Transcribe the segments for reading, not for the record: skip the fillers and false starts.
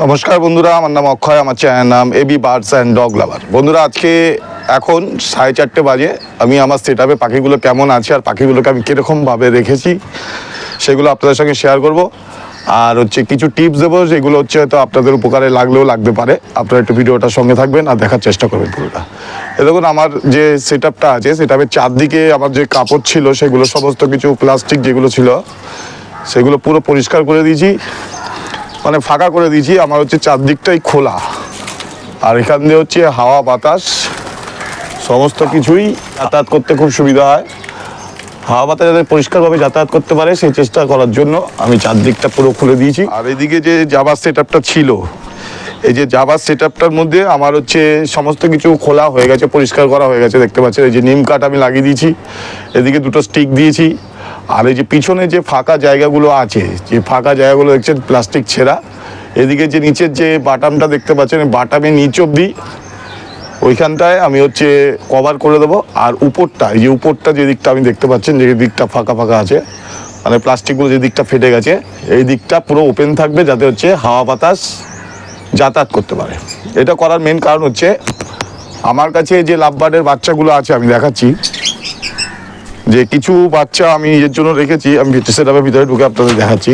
নমস্কার বন্ধুরা, আমার নাম অক্ষয়, আমার চ্যানেল নাম AB birds and dog lover. বন্ধুরা, আজকে এখন 4:30 বাজে। আমি আমার সেট আপে পাখিগুলো কেমন আছে আর পাখিগুলোকে আমি কীরকমভাবে রেখেছি সেগুলো আপনাদের সঙ্গে শেয়ার করব। আর কিছু টিপস দেবো, যেগুলো হয়তো আপনাদের উপকারে লাগলেও লাগতে পারে। আপনারা একটু ভিডিওটার সঙ্গে থাকবেন আর দেখার চেষ্টা করবেন পুরোটা। দেখুন, আমার যে সেট আপটা আছে, সেট আপের চারদিকে আমার যে কাপড় ছিল সেগুলো সমস্ত কিছু প্লাস্টিক যেগুলো ছিল সেগুলো পুরো পরিষ্কার করে দিয়েছি, মানে ফাঁকা করে দিয়েছি। আমার চারদিকটাই খোলা, আর এখান দিয়ে হাওয়া বাতাস সমস্ত কিছুই যাতায়াত করতে খুব সুবিধা হয়। হাওয়া বাতাস যাতে পরিষ্কারভাবে যাতায়াত করতে পারে সেই চেষ্টা করার জন্য আমি চারদিকটা পুরো খুলে দিয়েছি। আর এদিকে যে জাবার সেট আপটা ছিল, এই যে জাবার সেট আপটার মধ্যে আমার সমস্ত কিছু খোলা হয়ে গেছে, পরিষ্কার করা হয়ে গেছে। দেখতে পাচ্ছেন এই যে নিম কাঠ আমি লাগিয়ে দিয়েছি, এদিকে দুটো স্টিক দিয়েছি। আর এই যে পিছনে যে ফাঁকা জায়গাগুলো আছে, যে ফাঁকা জায়গাগুলো দেখছেন প্লাস্টিক ছেঁড়া, এদিকে যে নিচের যে বাটামটা দেখতে পাচ্ছেন, বাটামের নিচ অবধি ওইখানটায় আমি কভার করে দেবো। আর উপরটা, এই যে উপরটা যে দিকটা আমি দেখতে পাচ্ছেন যে দিকটা ফাঁকা ফাঁকা আছে, মানে প্লাস্টিকগুলো যে দিকটা ফেটে গেছে, এই দিকটা পুরো ওপেন থাকবে যাতে হাওয়া বাতাস যাতায়াত করতে পারে। এটা করার মেন কারণ আমার কাছে যে লাভবার্ডের বাচ্চাগুলো আছে, আমি দেখাচ্ছি যে কিছু বাচ্চা আমি এর জন্য রেখেছি। আমি সেট আপের ভিতরে ঢুকে আপনাদের দেখাচ্ছি।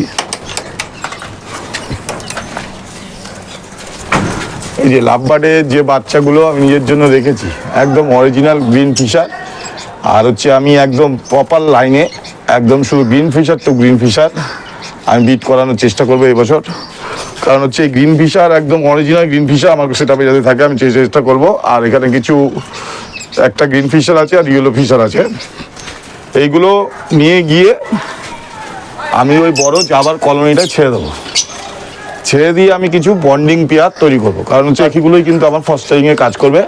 এই যে লাভবার্ডের যে বাচ্চাগুলো আমি নিজের জন্য রেখেছি, একদম অরিজিনাল গ্রিন ফিশার। আর আমি একদম প্রপার লাইনে একদম শুধু green fisher to green fisher আমি বিট করানোর চেষ্টা করবো এবছর। কারণ এই গ্রিন ফিশার একদম অরিজিনাল গ্রিন ফিশার আমার সেট আপে যাতে থাকে আমি চেষ্টা করবো। আর এখানে কিছু একটা গ্রিন ফিশার আছে আর ইয়েলো ফিশার আছে। এইগুলো নিয়ে গিয়ে আমি ওই বড় জাবার কলোনিটা ছেড়ে দেবো। ছেড়ে দিয়ে আমি কিছু বন্ডিং পেয়ার তৈরি করবো। কারণ পাখিগুলোই কিন্তু আমার ফস্টারিংয়ে কাজ করবে।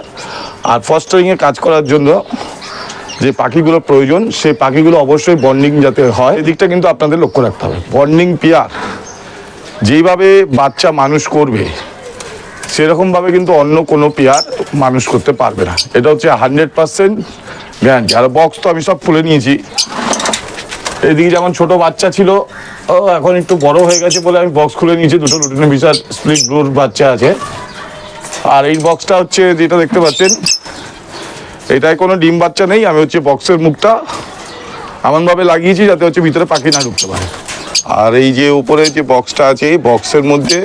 আর ফস্টারিংয়ে কাজ করার জন্য যে পাখিগুলো প্রয়োজন, সেই পাখিগুলো অবশ্যই বন্ডিং যাতে হয়, এদিকটা কিন্তু আপনাদের লক্ষ্য রাখতে হবে। বন্ডিং পেয়ার যেইভাবে বাচ্চা মানুষ করবে সেরকমভাবে কিন্তু অন্য কোনো পেয়ার মানুষ করতে পারবে না। এটা 100% গ্যারান্টি। আর বক্স তো আমি সব খুলে নিয়েছি। এদিকে যেমন ছোট বাচ্চা ছিল, এখন একটু বড় হয়ে গেছে বলে আমি বক্স খুলে নিয়েছি। দুটো লুটিনো ফিশার স্প্লিট ব্লুর বাচ্চা আছে। আর এই বক্সটা যেটা দেখতে পাচ্ছেন, এটায় কোনো ডিম বাচ্চা নেই। আমি বক্সের মুখটা এমনভাবে লাগিয়েছি যাতে ভিতরে পাখি না ঢুকতে পারে। আর এই যে উপরে যে বক্সটা আছে, এই বক্সের মধ্যে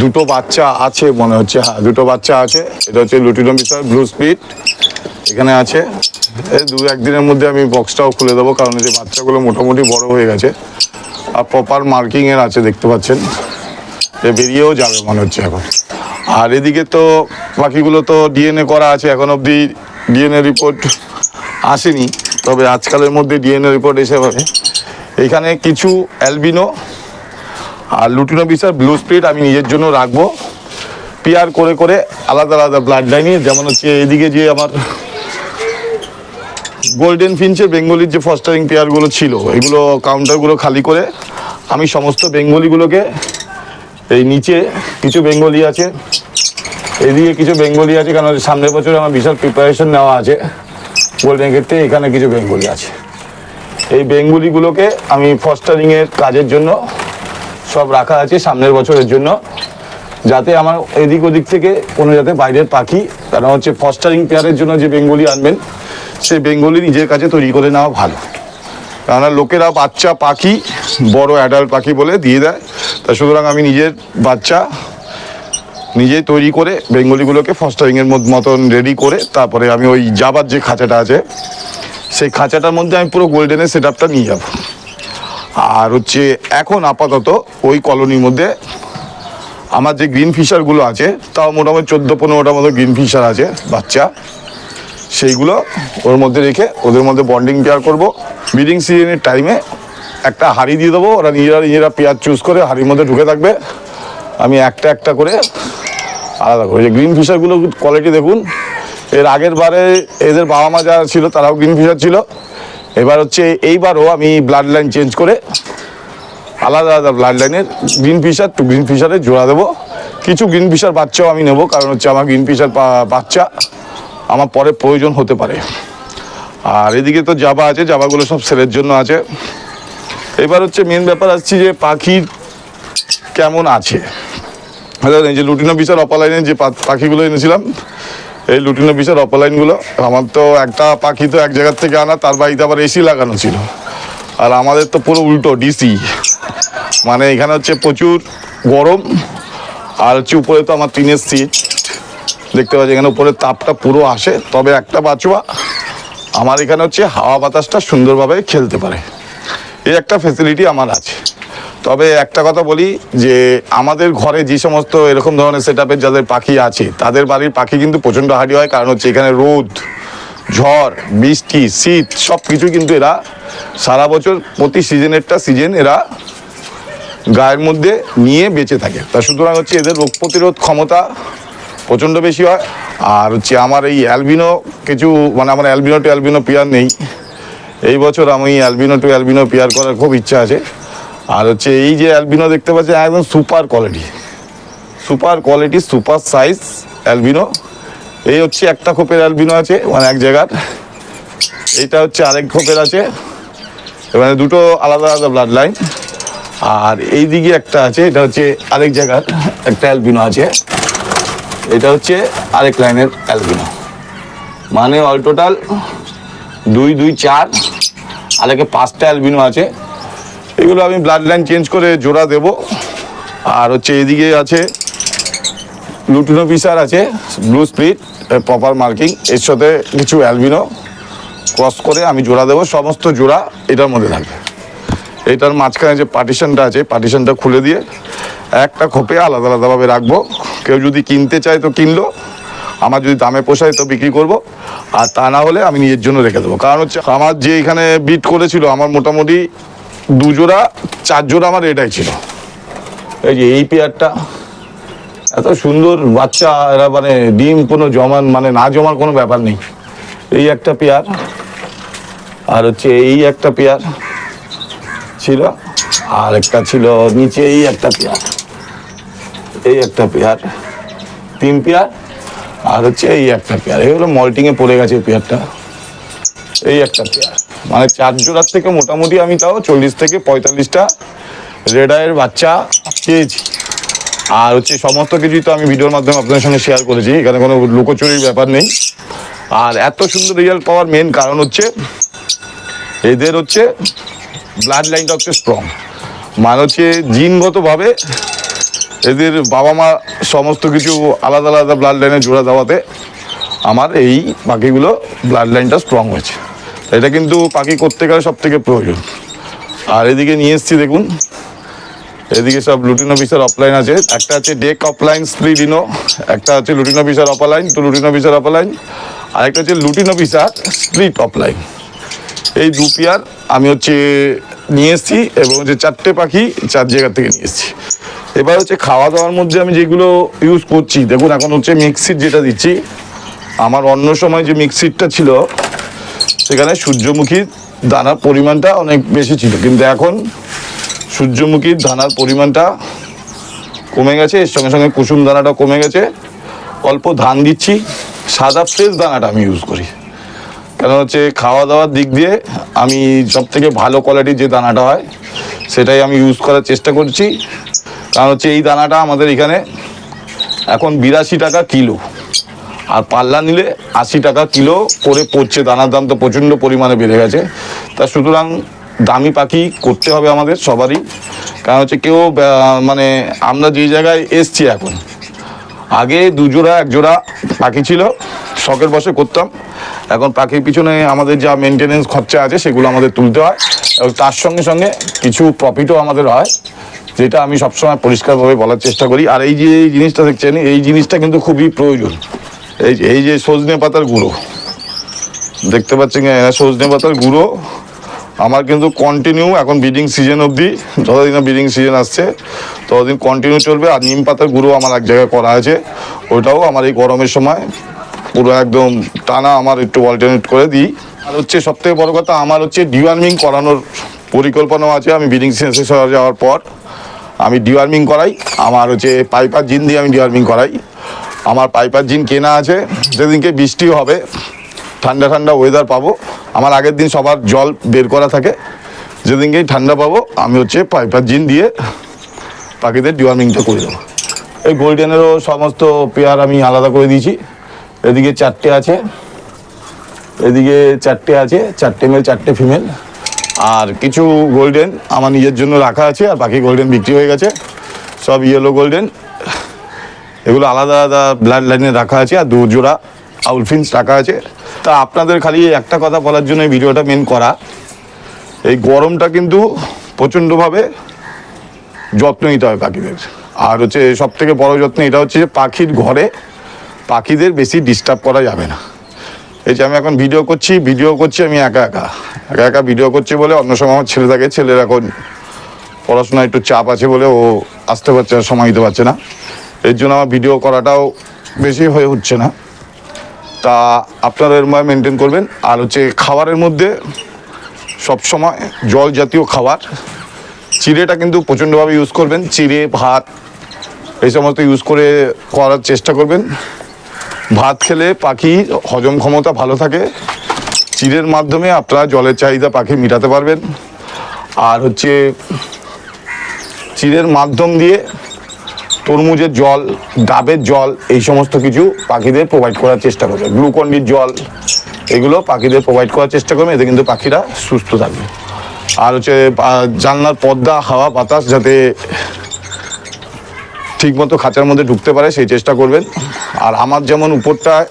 দুটো বাচ্চা আছে মনে হচ্ছে। হ্যাঁ, দুটো বাচ্চা আছে। এটা লুটিনো ফিশার ব্লু স্প্লিট এখানে আছে। এই 2-1 দিনের মধ্যে আমি বক্সটাও খুলে দেবো, কারণ যে বাচ্চাগুলো মোটামুটি বড় হয়ে গেছে আর প্রপার মার্কিংয়ের আছে, দেখতে পাচ্ছেন। এ বেরিয়েও যাবে মনে হচ্ছে এখন। আর এদিকে তো পাখিগুলো তো ডিএনএ করা আছে, এখন অবধি ডিএনএ রিপোর্ট আসেনি, তবে আজকালের মধ্যে ডিএনএ রিপোর্ট এসে পাবে। এখানে কিছু অ্যালবিনো আর লুটিনো ফিশার ব্লু স্প্লিট আমি নিজের জন্য রাখবো, পেয়ার করে করে আলাদা আলাদা ব্লাড লাইনে। যেমন এদিকে যে আমার গোল্ডেন ফিঞ্চের বেঙ্গলির যে ফস্টারিং পেয়ারগুলো ছিল, এগুলো কাউন্টারগুলো খালি করে আমি সমস্ত বেঙ্গলিগুলোকে, এই নিচে কিছু বেঙ্গলি আছে, এদিকে কিছু বেঙ্গলি আছে, কারণ সামনের বছরে আমার বিশাল প্রিপারেশন নেওয়া আছে গোল্ডেন ক্ষেত্রে। এখানে কিছু বেঙ্গলি আছে। এই বেঙ্গলিগুলোকে আমি ফস্টারিংয়ের কাজের জন্য সব রাখা আছে সামনের বছরের জন্য, যাতে আমার এদিক ওদিক থেকে কোনো যাতে বাইরের পাখি, কারণ ফস্টারিং পেয়ারের জন্য যে বেঙ্গলি আনবেন সেই বেঙ্গলি নিজের কাছে তৈরি করে নেওয়া ভালো। কেননা লোকেরা বাচ্চা পাখি বড় অ্যাডাল্ট পাখি বলে দিয়ে দেয়। তা সুতরাং আমি নিজের বাচ্চা নিজেই তৈরি করে বেঙ্গলিগুলোকে ফস্টারিংয়ের মতন রেডি করে তারপরে আমি ওই জাবার যে খাঁচাটা আছে সেই খাঁচাটার মধ্যে আমি পুরো গোল্ডেনের সেট আপটা নিয়ে যাব। আর এখন আপাতত ওই কলোনির মধ্যে আমার যে গ্রিন ফিশারগুলো আছে, তাও মোটামুটি 14-15টা মতো গ্রিন ফিশার আছে বাচ্চা। সেইগুলো ওর মধ্যে রেখে ওদের মধ্যে বন্ডিং পেয়ার করবো। ব্রিডিং সিজনের টাইমে একটা হাঁড়ি দিয়ে দেবো, ওরা নিজেরা পেয়ার চুজ করে হাঁড়ির মধ্যে ঢুকে থাকবে। আমি একটা একটা করে আলাদা করে, যে গ্রিন ফিশারগুলো কোয়ালিটি দেখুন। এর আগের বারে এদের বাবা মা যারা ছিল তারাও গ্রিন ফিশার ছিল। এবার এইবারও আমি ব্লাড লাইন চেঞ্জ করে আলাদা আলাদা ব্লাড লাইনের গ্রিন ফিশার টু গ্রিন ফিশারে জোড়া দেবো। কিছু গ্রিন ফিশার বাচ্চাও আমি নেবো, কারণ আমার গ্রিন ফিশার বাচ্চা আমার পরে প্রয়োজন হতে পারে। আর এদিকে তো জাবা আছে, জাবাগুলো সব সেলের জন্য আছে। এবার মেন ব্যাপার আসছে যে পাখির কেমন আছে। এই যে লুটিনো পিসার অপালাইনের যে পাখিগুলো এনেছিলাম, এই লুটিনো পিসার অপালাইনগুলো, আমার তো একটা পাখি তো এক জায়গার থেকে আনা, তার বাড়িতে আবার এসি লাগানো ছিল। আর আমাদের তো পুরো উল্টো, ডিসি, মানে এখানে হচ্ছে প্রচুর গরম। আর হচ্ছে উপরে তো আমার টিনের সিট, দেখতে পাচ্ছি এখানে উপরে তাপটা পুরো আসে। তবে একটা বাচুয়া আমার এখানে হচ্ছে হাওয়া বাতাসটা সুন্দরভাবে খেলতে পারে, এই একটা ফেসিলিটি আমার আছে। তবে একটা কথা বলি যে আমাদের ঘরে যে সমস্ত এরকম ধরনের সেট আপের যাদের পাখি আছে, তাদের বাড়ির পাখি কিন্তু প্রচণ্ড হাঁড়ি হয়। কারণ হচ্ছে এখানে রোদ, ঝড়, বৃষ্টি, শীত সব কিছু কিন্তু এরা সারা বছর প্রতি সিজন এরা গায়ের মধ্যে নিয়ে বেঁচে থাকে। তা সুতরাং হচ্ছে এদের রোগ প্রতিরোধ ক্ষমতা প্রচণ্ড বেশি হয়। আর হচ্ছে আমার এই অ্যালবিনো কিছু, মানে আমার অ্যালবিনো টু অ্যালবিনো পেয়ার নেই। এই বছর আমি অ্যালবিনো টু অ্যালবিনো পেয়ার করার খুব ইচ্ছা আছে। আর হচ্ছে এই যে অ্যালবিনো দেখতে পাচ্ছি একদম super quality, super size albino. এই হচ্ছে একটা খোপের অ্যালবিনো আছে, মানে এক জায়গার। এইটা হচ্ছে আরেক খোপের আছে, মানে দুটো আলাদা আলাদা ব্লাড লাইন। আর এই দিকে একটা আছে, এটা হচ্ছে আরেক জায়গার একটা অ্যালবিনো আছে, এটা হচ্ছে আরেক লাইনের অ্যালবিনো। মানে অল টোটাল 2, 2, 4, আরেকে 5টা অ্যালবিনো আছে। এগুলো আমি ব্লাড লাইন চেঞ্জ করে জোড়া দেব। আর হচ্ছে এদিকে আছে লুটিনো পিসার আছে, ব্লু স্প্লিট, প্রপার মার্কিং, এর সাথে কিছু অ্যালবিনো ক্রস করে আমি জোড়া দেবো। সমস্ত জোড়া এটার মধ্যে থাকবে। এইটার মাঝখানে যে পার্টিশনটা আছে, পার্টিশনটা খুলে দিয়ে একটা খোপে আলাদা আলাদাভাবে রাখবো। কেউ যদি কিনতে চায় তো কিনলো, আমার যদি দামে পোষায় তো বিক্রি করব, আর তা না হলে আমি নিজের জন্য রেখে দেবো। কারণ হচ্ছে আমার যে এখানে বিট করেছিল, আমার মোটামুটি 2 জোড়া 4 জোড়া আমার এটাই ছিল। এই যে এই পেয়ারটা এত সুন্দর বাচ্চা, এরা মানে ডিম কোনো মানে না জমার কোনো ব্যাপার নেই। এই একটা পেয়ার, আর হচ্ছে এই একটা পেয়ার ছিল, আর একটা ছিল নিচে এই একটা পেয়ার, এই একটা পেয়ার, 3 পেয়ার, আর হচ্ছে এই একটা পেয়ার। এগুলো মল্টিংয়ে পড়ে গেছে পেয়ারটা। এই একটা পেয়ার, মানে 4 জোড়ার থেকে মোটামুটি আমি তাও 40 থেকে 45টা রেড আইয়ের বাচ্চা পেয়েছি। আর হচ্ছে সমস্ত কিছুই তো আমি ভিডিওর মাধ্যমে আপনাদের সঙ্গে শেয়ার করেছি, এখানে কোনো লুকোচুরির ব্যাপার নেই। আর এত সুন্দর রেজাল্ট পাওয়ার মেন কারণ হচ্ছে এদের হচ্ছে ব্লাড লাইনটা হচ্ছে স্ট্রং, মানে হচ্ছে জিনগতভাবে এদের বাবা মা সমস্ত কিছু আলাদা আলাদা ব্লাড লাইনে জোড়া দেওয়াতে আমার এই পাখিগুলো ব্লাড লাইনটা স্ট্রং হয়েছে। এটা কিন্তু পাখি করতে গেলে সব থেকে প্রয়োজন। আর এদিকে নিয়ে এসছি দেখুন, এদিকে সব লুটিনো পিসার অফলাইন আছে। একটা আছে ডেক অফলাইন স্প্লিডিনো, একটা হচ্ছে লুটিনো পিসার অফলাইন, তো লুটিনো পিসার অফলাইন, আরেকটা হচ্ছে লুটিনো পিসার স্প্লিট অফলাইন। এই 2 পেয়ার আমি হচ্ছে নিয়ে এসেছি, এবং হচ্ছে 4টে পাখি 4 জায়গা থেকে নিয়ে এসেছি। এবার হচ্ছে খাওয়া দাওয়ার মধ্যে আমি যেগুলো ইউজ করছি দেখুন, এখন হচ্ছে মিক্সিট যেটা দিচ্ছি। আমার অন্য সময় যে মিক্সিটটা ছিল সেখানে সূর্যমুখীর দানার পরিমাণটা অনেক বেশি ছিল, কিন্তু এখন সূর্যমুখীর দানার পরিমাণটা কমে গেছে, এর সঙ্গে সঙ্গে কুসুম দানাটা কমে গেছে। অল্প ধান দিচ্ছি, সাদা ফ্রেশ দানাটা আমি ইউজ করি। কেন হচ্ছে খাওয়া দাওয়ার দিক দিয়ে আমি সব থেকে ভালো কোয়ালিটির যে দানাটা হয় সেটাই আমি ইউজ করার চেষ্টা করছি। কারণ হচ্ছে এই দানাটা আমাদের এখানে এখন 82 টাকা কিলো, আর পাল্লা নিলে 80 টাকা কিলো করে পড়ছে। দানার দাম তো প্রচণ্ড পরিমাণে বেড়ে গেছে। তা সুতরাং দামি পাখি করতে হবে আমাদের সবারই। কারণ হচ্ছে কেউ মানে আমরা যে জায়গায় এসছি এখন, আগে 2 জোড়া 1 জোড়া পাখি ছিল, শখের বসে করতাম। এখন পাখির পিছনে আমাদের যা মেনটেনেন্স খরচা আছে সেগুলো আমাদের তুলতে হয়, এবং তার সঙ্গে সঙ্গে কিছু প্রফিটও আমাদের হয়, যেটা আমি সবসময় পরিষ্কারভাবে বলার চেষ্টা করি। আর এই যে এই জিনিসটা দেখছেন, এই জিনিসটা কিন্তু খুবই প্রয়োজন। এই যে সজনে পাতার গুঁড়ো দেখতে পাচ্ছেন, সজনে পাতার গুঁড়ো আমার কিন্তু কন্টিনিউ এখন ব্রিডিং সিজন অবধি, যতদিন না ব্রিডিং সিজন আসছে ততদিন কন্টিনিউ চলবে। আর নিম পাতার গুঁড়ো আমার এক জায়গায় করা আছে, ওটাও আমার এই গরমের সময় পুরো একদম টানা আমার একটু অল্টারনেট করে দিই। আর হচ্ছে সবথেকে বড় কথা, আমার হচ্ছে ডিওয়ার্মিং করানোর পরিকল্পনাও আছে। আমি ব্রিডিং সিজন শেষ হয়ে যাওয়ার পর আমি ডিওয়ার্মিং করাই। আমার হচ্ছে পাইপার জিন দিয়ে আমি ডিওয়ার্মিং করাই। আমার পাইপার জিন কেনা আছে। যেদিনকে বৃষ্টি হবে, ঠান্ডা ঠান্ডা ওয়েদার পাবো, আমার আগের দিন সবার জল বের করা থাকে, যেদিনকেই ঠান্ডা পাবো আমি হচ্ছে পাইপার জিন দিয়ে পাখিদের ডিওয়ার্মিংটা করে দেবো। এই গোল্ডেনেরও সমস্ত পেয়ার আমি আলাদা করে দিয়েছি। এদিকে 4টে আছে, এদিকে 4টে আছে, 4টে মেল 4টে ফিমেল। আর কিছু গোল্ডেন আমার নিজের জন্য রাখা আছে, আর বাকি গোল্ডেন বিক্রি হয়ে গেছে। সব ইয়েলো গোল্ডেন, এগুলো আলাদা আলাদা ব্লাড লাইনে রাখা আছে। আর 2 জোড়া আউলফিন্স রাখা আছে। তা আপনাদের খালি একটা কথা বলার জন্য এই ভিডিওটা মেন করা, এই গরমটা কিন্তু প্রচণ্ডভাবে যত্ন নিতে হয় পাখিদের। আর হচ্ছে সব থেকে বড় যত্ন এটা হচ্ছে যে পাখির ঘরে পাখিদের বেশি ডিস্টার্ব করা যাবে না। এই যে আমি এখন ভিডিও করছি আমি একা একা ভিডিও করছি বলে, অন্য সময় আমার ছেলে থাকে, ছেলের এখন পড়াশোনায় একটু চাপ আছে বলে ও আসতে পারছে না, সময় দিতে পারছে না। এর জন্য আমার ভিডিও করাটাও বেশি হয়ে উঠছে না। তা আপনারা এরমভাবে মেনটেন করবেন। আর হচ্ছে খাবারের মধ্যে সবসময় জল জাতীয় খাবার, চিড়েটা কিন্তু প্রচণ্ডভাবে ইউজ করবেন। চিড়ে, ভাত এই সমস্ত ইউজ করার চেষ্টা করবেন। ভাত খেলে পাখির হজম ক্ষমতা ভালো থাকে। চিড়ের মাধ্যমে আপনারা জলের চাহিদা পাখি মেটাতে পারবেন। আর হচ্ছে চিড়ের মাধ্যম দিয়ে তরমুজের জল, ডাবের জল এই সমস্ত কিছু পাখিদের প্রোভাইড করার চেষ্টা করবে। গ্লুকন্ডির জল এগুলো পাখিদের প্রোভাইড করার চেষ্টা করবে, এতে কিন্তু পাখিরা সুস্থ থাকবে। আর হচ্ছে জানলার পর্দা, হাওয়া বাতাস যাতে ঠিকমতো খাঁচার মধ্যে ঢুকতে পারে সেই চেষ্টা করবেন। আর আমার যেমন উপরটায়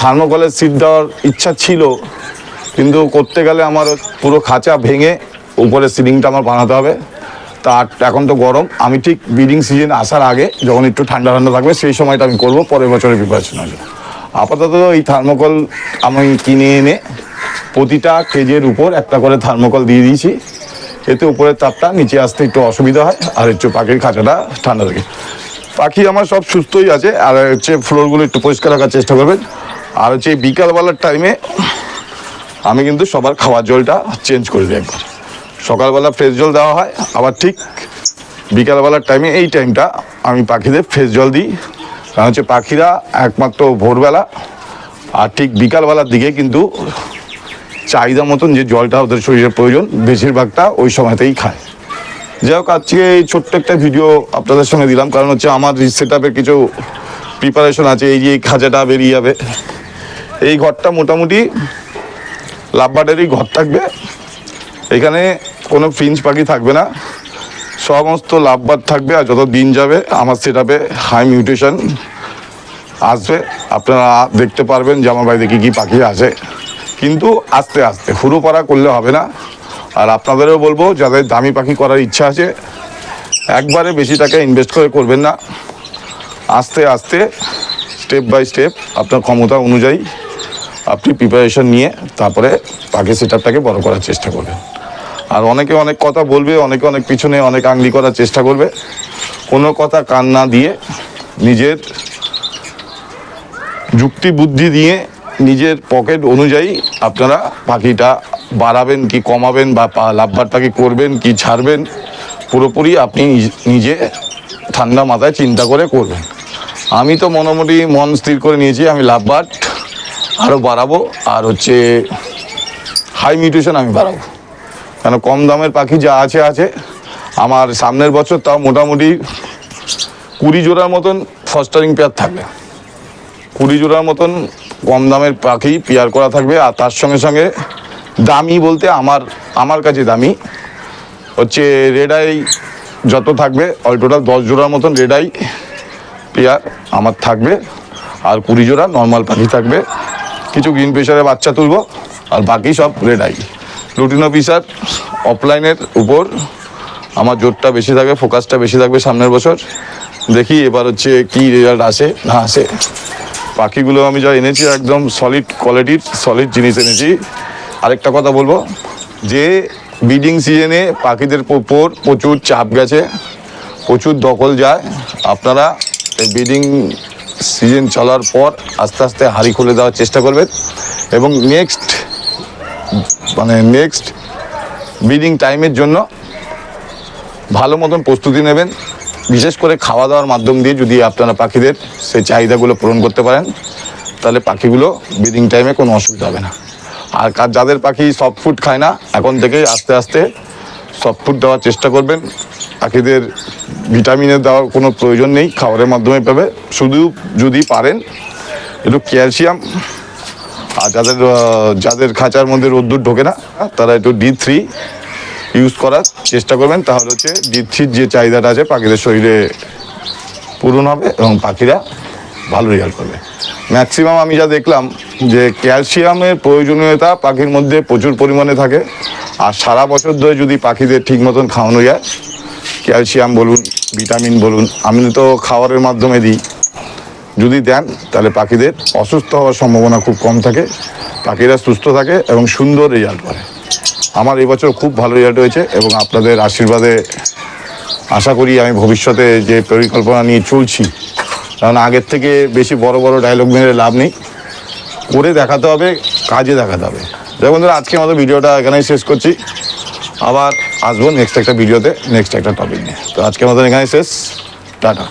থার্মোকলের সিট দেওয়ার ইচ্ছা ছিল, কিন্তু করতে গেলে আমার পুরো খাঁচা ভেঙে উপরে সিলিংটা আমার বানাতে হবে। তা এখন তো গরম, আমি ঠিক ব্রিডিং সিজন আসার আগে যখন একটু ঠান্ডা থাকবে সেই সময়টা আমি করব, পরের বছরের প্রিপারেশন হবে। আপাতত এই থার্মোকল আমি কিনে এনে প্রতিটা কেজের উপর একটা করে থার্মোকল দিয়ে দিয়েছি, এতে উপরের তাপটা নিচে আসতে একটু অসুবিধা হয়, আর একটু পাখির খাঁচাটা ঠান্ডা থাকে। পাখি আমার সব সুস্থই আছে। আর হচ্ছে ফ্লোরগুলো একটু পরিষ্কার রাখার চেষ্টা করবেন। আর হচ্ছে এই বিকালবেলার টাইমে আমি কিন্তু সবার খাওয়ার জলটা চেঞ্জ করে দিই একবার। সকালবেলা ফ্রেশ জল দেওয়া হয়, আবার ঠিক বিকালবেলার টাইমে এই টাইমটা আমি পাখিদের ফ্রেশ জল দিই। কারণ হচ্ছে পাখিরা একমাত্র ভোরবেলা আর ঠিক বিকালবেলার দিকে কিন্তু চাহিদা মতন যে জলটা ওদের শরীরের প্রয়োজন বেশিরভাগটা ওই সময়তেই খায়। যাই হোক, আজকে এই ছোট্ট একটা ভিডিও আপনাদের সঙ্গে দিলাম, কারণ হচ্ছে আমার সেট আপের কিছু প্রিপারেশন আছে। এই যে খাঁচাটা বেরিয়ে যাবে, এই ঘরটা মোটামুটি লাভবার্ডেরই ঘর থাকবে। এখানে কোনো ফিঞ্চ পাখি থাকবে না, সমস্ত লাভবার্ড থাকবে। আর যত দিন যাবে আমার সেট আপে হাই মিউটেশন আসবে, আপনারা দেখতে পারবেন যে আমার বাড়িতে কী পাখি আছে। কিন্তু আস্তে আস্তে হুড়োপাড়া করলে হবে না। আর আপনাদেরও বলবো, যাদের দামি পাখি করার ইচ্ছা আছে একবারে বেশি টাকা ইনভেস্ট করে করবেন না, আস্তে আস্তে স্টেপ বাই স্টেপ আপনার ক্ষমতা অনুযায়ী আপনি প্রিপারেশন নিয়ে তারপরে পাখি সেট আপটাকে বড়ো করার চেষ্টা করবেন। আর অনেকে অনেক কথা বলবে, অনেকে অনেক পিছনে অনেক আংলি করার চেষ্টা করবে। কোনো কথা কান না দিয়ে নিজের যুক্তি বুদ্ধি দিয়ে নিজের পকেট অনুযায়ী আপনারা পাখিটা বাড়াবেন কি কমাবেন, বা লাভবারটাকে করবেন কি ছাড়বেন, পুরোপুরি আপনি নিজে ঠান্ডা মাথায় চিন্তা করে করবেন। আমি তো মোটামুটি মন স্থির করে নিয়েছি, আমি লাভবার্ড আরও বাড়াবো। আর হচ্ছে হাই মিউটেশন আমি বাড়াবো, কেন কম দামের পাখি যা আছে আমার সামনের বছর তাও মোটামুটি 20 জোড়ার মতন ফস্টারিং পেয়ার থাকবে। 20 জোড়ার মতন কম দামের পাখি পেয়ার করা থাকবে। আর তার সঙ্গে সঙ্গে দামি বলতে আমার কাছে দামি হচ্ছে রেড আই যত থাকবে, অল টোটাল 10 জোড়ার মতন রেড আই পেয়ার আমার থাকবে। আর 20 জোড়া নর্মাল পাখি থাকবে। কিছু গ্রিন ফিশারের বাচ্চা তুলব, আর বাকি সব রেড আই। লুটিনো ফিশার অফলাইনের উপর আমার জোরটা বেশি থাকবে, ফোকাসটা বেশি থাকবে সামনের বছর। দেখি এবার হচ্ছে কি রেজাল্ট আসে না আসে। পাখিগুলো আমি যা এনেছি একদম সলিড কোয়ালিটির, সলিড জিনিস এনেছি। আরেকটা কথা বলবো, যে ব্রিডিং সিজনে পাখিদের উপর প্রচুর চাপ গেছে, প্রচুর দখল যায়। আপনারা এই ব্রিডিং সিজন চলার পর আস্তে আস্তে হাঁড়ি খুলে দেওয়ার চেষ্টা করবেন, এবং নেক্সট ব্রিডিং টাইমের জন্য ভালো মতন প্রস্তুতি নেবেন। বিশেষ করে খাওয়া দাওয়ার মাধ্যম দিয়ে যদি আপনারা পাখিদের সেই চাহিদাগুলো পূরণ করতে পারেন, তাহলে পাখিগুলো ব্রিডিং টাইমে কোনো অসুবিধা হবে না। আর যাদের পাখি সফট ফুড খায় না, এখন থেকে আস্তে আস্তে সফট ফুড দেওয়ার চেষ্টা করবেন। পাখিদের ভিটামিনের দেওয়ার কোনো প্রয়োজন নেই, খাবারের মাধ্যমে পাবে। শুধু যদি পারেন একটু ক্যালসিয়াম, আর যাদের খাঁচার মধ্যে রোদ্দুর ঢোকে না তারা একটু D3 ইউজ করার চেষ্টা করবেন, তাহলে হচ্ছে D3 যে চাহিদাটা আছে পাখিদের শরীরে পূরণ হবে এবং পাখিরা ভালো রেজাল্ট করবে। ম্যাক্সিমাম আমি যা দেখলাম যে ক্যালসিয়ামের প্রয়োজনীয়তা পাখির মধ্যে প্রচুর পরিমাণে থাকে, আর সারা বছর ধরে যদি পাখিদের ঠিক মতন খাওয়ানো যায়, ক্যালসিয়াম বলুন, ভিটামিন বলুন, আমি তো খাবারের মাধ্যমে দিই, যদি দেন তাহলে পাখিদের অসুস্থ হওয়ার সম্ভাবনা খুব কম থাকে, পাখিরা সুস্থ থাকে এবং সুন্দর রেজাল্ট করে। আমার এবছর খুব ভালো রেজাল্ট হয়েছে এবং আপনাদের আশীর্বাদে আশা করি আমি ভবিষ্যতে যে পরিকল্পনা নিয়ে চলছি, কারণ আগের থেকে বেশি বড় বড় ডায়লগ মেরে লাভ নেই, করে দেখাতে হবে, কাজে দেখাতে হবে। যাই বন্ধুরা, আজকে আমাদের ভিডিওটা এখানেই শেষ করছি, আবার আসবো নেক্সট একটা ভিডিওতে, নেক্সট একটা টপিক নিয়ে। তো আজকে আমাদের এখানে শেষ, টাটা।